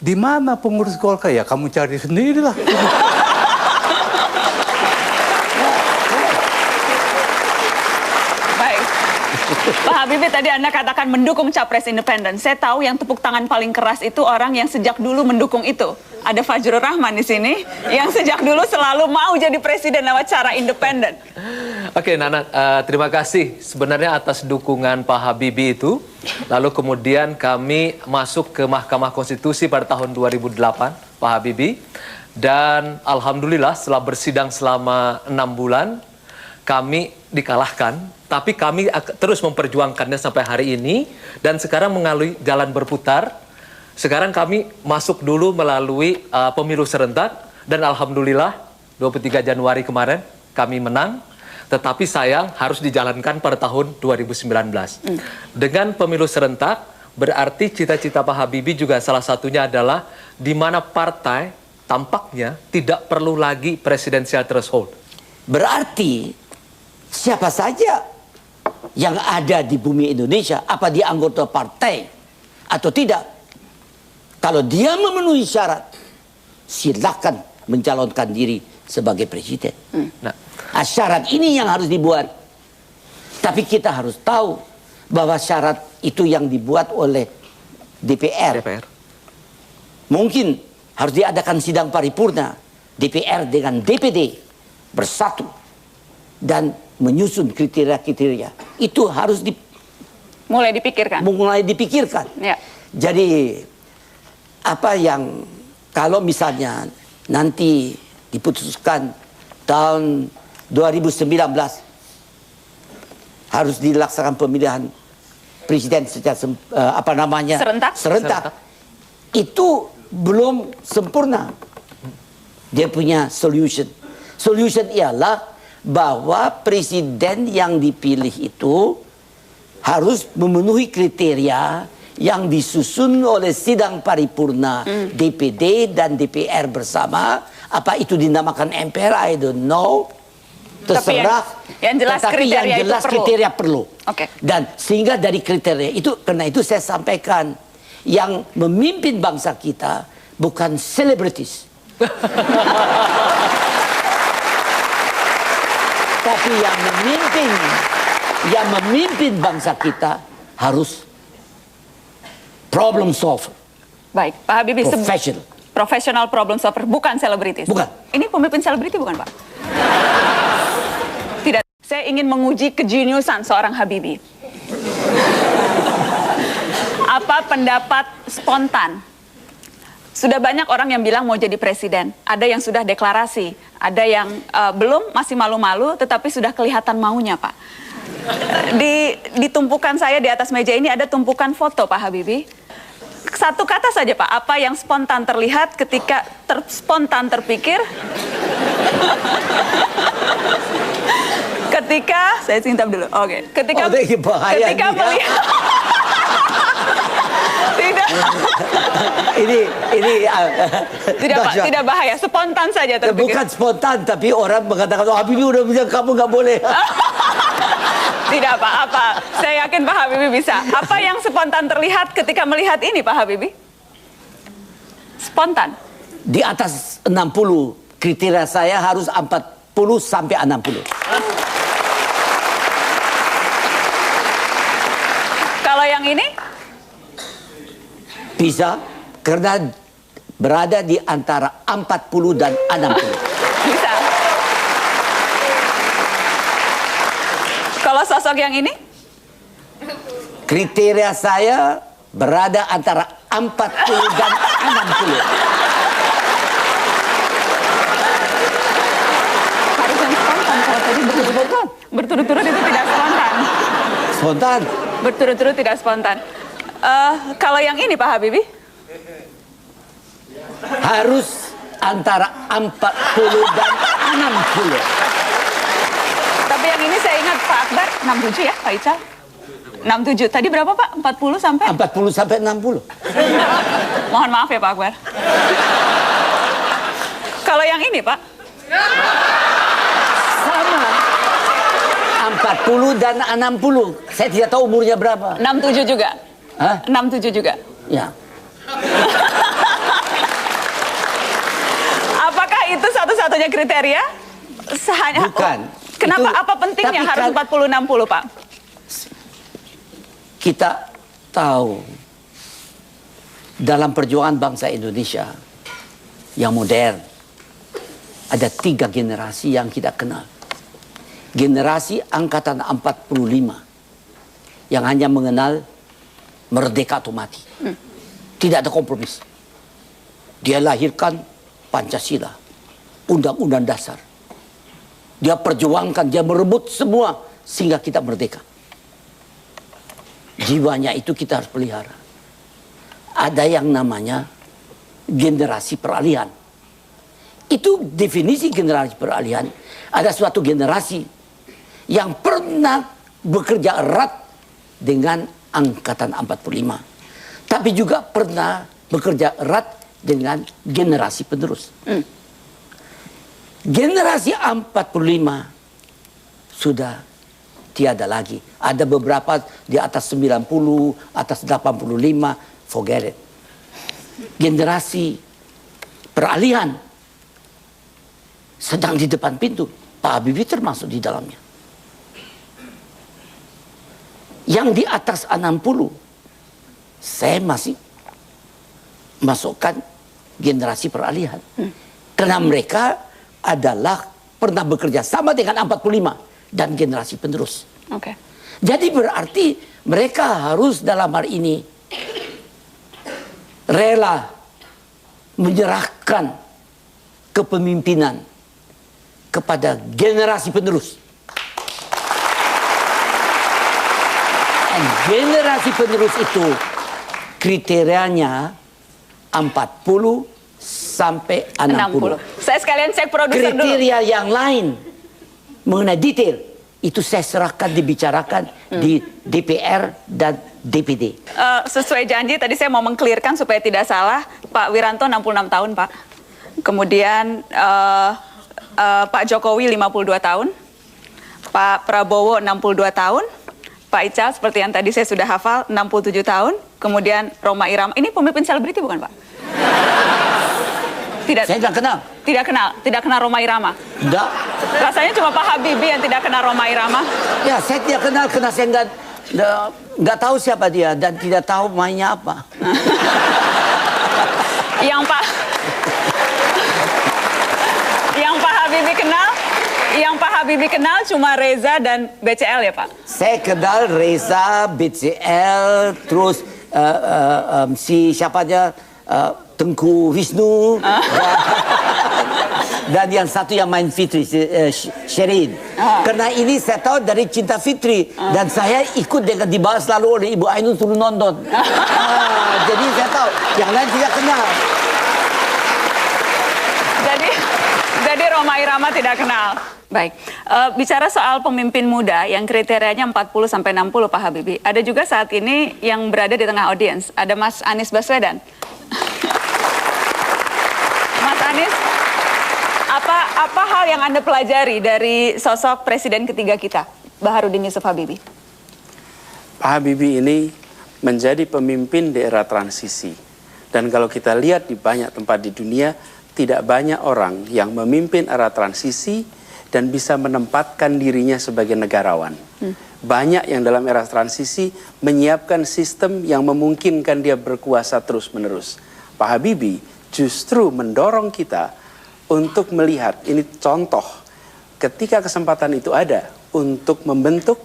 Di mana pengurus Golkar? Ya kamu cari sendirilah. Baik. Pak Habibie, tadi Anda katakan mendukung capres independen. Saya tahu yang tepuk tangan paling keras itu orang yang sejak dulu mendukung itu. Ada Fajrul Rahman di sini yang sejak dulu selalu mau jadi presiden lewat cara independen. Oke, Nana, terima kasih sebenarnya atas dukungan Pak Habibie itu. Lalu kemudian kami masuk ke Mahkamah Konstitusi pada tahun 2008, Pak Habibie. Dan alhamdulillah setelah bersidang selama 6 bulan, kami dikalahkan. Tapi kami terus memperjuangkannya sampai hari ini. Dan sekarang melalui jalan berputar. Sekarang kami masuk dulu melalui pemilu serentak. Dan alhamdulillah 23 Januari kemarin kami menang. Tetapi sayang harus dijalankan pada tahun 2019. Dengan pemilu serentak, berarti cita-cita Pak Habibie juga salah satunya adalah di mana partai tampaknya tidak perlu lagi presidensial threshold. Berarti siapa saja yang ada di bumi Indonesia, apa dia anggota partai atau tidak, kalau dia memenuhi syarat, silakan mencalonkan diri sebagai presiden. Nah, syarat ini yang harus dibuat. Tapi kita harus tahu bahwa syarat itu yang dibuat oleh DPR. Mungkin harus diadakan sidang paripurna DPR dengan DPD bersatu dan menyusun kriteria-kriteria. Itu harus mulai dipikirkan. Ya. Jadi apa yang kalau misalnya nanti diputuskan tahun 2019 harus dilaksanakan pemilihan presiden secara serentak. Itu belum sempurna. Dia punya solution. Solution ialah bahwa presiden yang dipilih itu harus memenuhi kriteria yang disusun oleh sidang paripurna DPD dan DPR bersama. Apa itu dinamakan MPR, I don't know. Terserah. Yang jelas kriteria perlu. Okay. Dan sehingga dari kriteria itu, karena itu saya sampaikan, yang memimpin bangsa kita bukan selebritis. Tapi yang memimpin bangsa kita harus problem solver. Baik, Pak Habibie, professional problem solver, bukan selebritis. Bukan. Ini pemimpin selebriti bukan, Pak? Tidak. Saya ingin menguji kejeniusan seorang Habibie. Apa pendapat spontan? Sudah banyak orang yang bilang mau jadi presiden. Ada yang sudah deklarasi, ada yang belum, masih malu-malu, tetapi sudah kelihatan maunya, Pak. Di tumpukan saya di atas meja ini ada tumpukan foto Pak Habibie. Satu kata saja, Pak, apa yang spontan terlihat ketika spontan terpikir? Ketika saya singtap dulu. Oke. Ketika melihat tidak. Ini tidak, Pak, tidak bahaya, spontan saja terpikir. Bukan spontan, tapi orang mengatakan, oh, Habibie udah bilang kamu nggak boleh. Tidak, Pak, apa? Saya yakin Pak Habibie bisa. Apa yang spontan terlihat ketika melihat ini, Pak Habibie? Spontan. Di atas 60, kriteria saya harus 40 sampai 60. Kalau yang ini? Bisa, karena berada di antara 40 dan 60. Bisa. Kalau sosok yang ini? Kriteria saya berada antara 40 dan 60. Harus yang spontan. Kalau tadi berturut-turut itu tidak spontan. Spontan? Berturut-turut tidak spontan. Kalau yang ini, Pak Habibie? Harus antara 40 dan 60. Tapi yang ini saya ingat Pak Akbar 67 ya, Pak Ical? 67. Tadi berapa, Pak? 40 sampai? 40 sampai 60. Mohon maaf ya, Pak Akbar. Kalau yang ini, Pak? Sama. 40 dan 60. Saya tidak tahu umurnya berapa. 67 juga? Hah? 67 juga? Ya. satu-satunya kriteria? Hanya, Bukan. Kenapa? Itu- Apa pentingnya tapi harus kan- 40-60, Pak? Kita tahu dalam perjuangan bangsa Indonesia yang modern ada 3 generasi yang kita kenal. Generasi angkatan 45 yang hanya mengenal merdeka atau mati. Tidak ada kompromis. Dia lahirkan Pancasila, Undang-Undang Dasar. Dia perjuangkan, dia merebut semua sehingga kita merdeka. Jiwanya itu kita harus pelihara. Ada yang namanya generasi peralihan. Itu definisi generasi peralihan. Ada suatu generasi yang pernah bekerja erat dengan angkatan 45. Tapi juga pernah bekerja erat dengan generasi penerus. Generasi 45 sudah tiada lagi. Ada beberapa di atas 90, atas 85, forget it. Generasi peralihan sedang di depan pintu. Pak Habibie termasuk di dalamnya. Yang di atas 60, saya masih masukkan generasi peralihan. Karena mereka adalah pernah bekerja sama dengan 45 dan generasi penerus. Oke. Jadi berarti mereka harus dalam hal ini rela menyerahkan kepemimpinan kepada generasi penerus. Dan generasi penerus itu kriterianya 40 sampai 60. Saya sekalian cek produser dulu. Kriteria yang lain mengenai detail itu saya serahkan dibicarakan di DPR dan DPD. Sesuai janji tadi saya mau mengklirkan supaya tidak salah, Pak Wiranto 66 tahun, Pak. Kemudian Pak Jokowi 52 tahun, Pak Prabowo 62 tahun, Pak Ical seperti yang tadi saya sudah hafal 67 tahun, kemudian Rhoma Irama. Ini pemimpin selebriti bukan, Pak? Tidak. Saya tidak kenal. Tidak kenal Rhoma Irama. Tidak. Rasanya cuma Pak Habibie yang tidak kenal Rhoma Irama. Ya, saya tidak kenal karena saya nggak tahu siapa dia dan tidak tahu mainnya apa. Yang Pak Habibie kenal cuma Reza dan BCL ya, Pak? Saya kenal Reza, BCL, terus si siapa aja, Tengku Wisnu, dan yang satu yang main Fitri, Sherin. Karena ini saya tahu dari Cinta Fitri dan saya ikut dengan dibahas selalu oleh Ibu Ainun suruh nonton. Jadi saya tahu, yang lain tidak kenal. Jadi Rhoma Irama tidak kenal. Baik, bicara soal pemimpin muda yang kriterianya 40 sampai 60 Pak Habibie. Ada juga saat ini yang berada di tengah audiens, ada Mas Anies Baswedan. Mas Anies, apa hal yang Anda pelajari dari sosok presiden ketiga kita, Baharudin Yusuf Habibie? Pak Habibie ini menjadi pemimpin di era transisi. Dan kalau kita lihat di banyak tempat di dunia, tidak banyak orang yang memimpin era transisi dan bisa menempatkan dirinya sebagai negarawan. Banyak yang dalam era transisi menyiapkan sistem yang memungkinkan dia berkuasa terus-menerus. Pak Habibie justru mendorong kita untuk melihat, ini contoh, ketika kesempatan itu ada untuk membentuk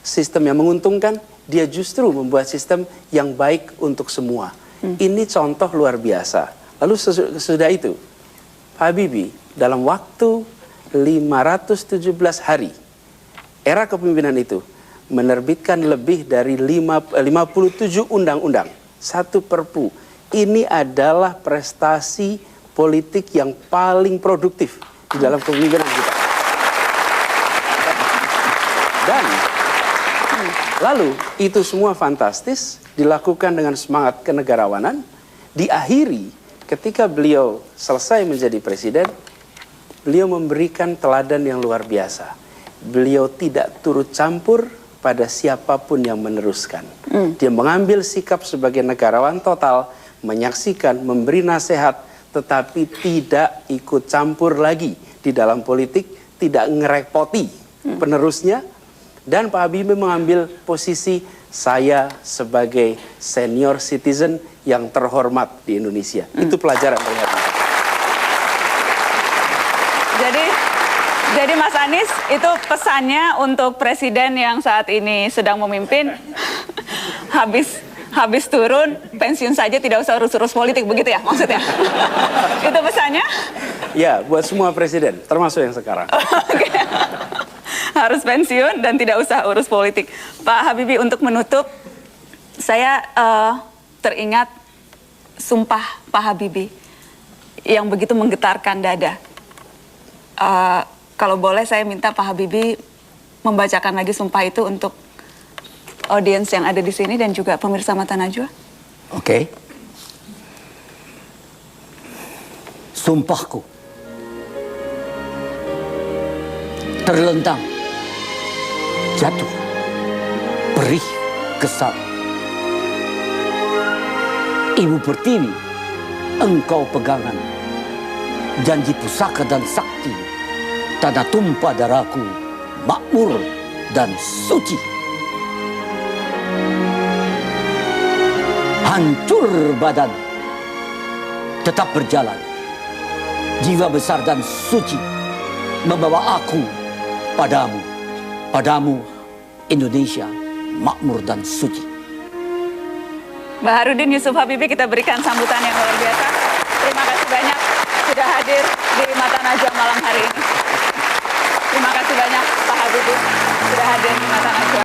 sistem yang menguntungkan, dia justru membuat sistem yang baik untuk semua. Ini contoh luar biasa. Lalu sesudah itu, Pak Habibie dalam waktu 517 hari, era kepemimpinan itu, menerbitkan lebih dari 57 undang-undang, 1 perpu. Ini adalah prestasi politik yang paling produktif di dalam kepemimpinan kita. Dan lalu itu semua fantastis, dilakukan dengan semangat kenegarawanan, diakhiri ketika beliau selesai menjadi presiden, beliau memberikan teladan yang luar biasa. Beliau tidak turut campur pada siapapun yang meneruskan. Dia mengambil sikap sebagai negarawan total, menyaksikan, memberi nasihat, tetapi tidak ikut campur lagi di dalam politik, tidak ngerepoti penerusnya. Dan Pak Habibie mengambil posisi saya sebagai senior citizen yang terhormat di Indonesia. Itu pelajaran dari Habibie. Jadi Mas Anies, itu pesannya untuk presiden yang saat ini sedang memimpin, habis turun, pensiun saja, tidak usah urus-urus politik, begitu ya maksudnya? Itu pesannya? Ya, buat semua presiden, termasuk yang sekarang. Oke. Harus pensiun dan tidak usah urus politik. Pak Habibie, untuk menutup, saya teringat sumpah Pak Habibie yang begitu menggetarkan dada. Kalau boleh saya minta Pak Habibie membacakan lagi sumpah itu untuk audiens yang ada di sini dan juga pemirsa Mata Najwa. Oke. Sumpahku terlentang, jatuh, perih, kesal. Ibu Pertiwi, engkau pegangan janji pusaka dan sakti, tanah tumpah darahku, makmur dan suci. Hancur badan, tetap berjalan. Jiwa besar dan suci membawa aku padamu. Padamu Indonesia makmur dan suci. Baharudin Yusuf Habibie, kita berikan sambutan yang luar biasa. Terima kasih banyak sudah hadir di Mata Najwa malam hari ini. Terima kasih banyak Pak Habibie sudah hadir di Mata Najwa.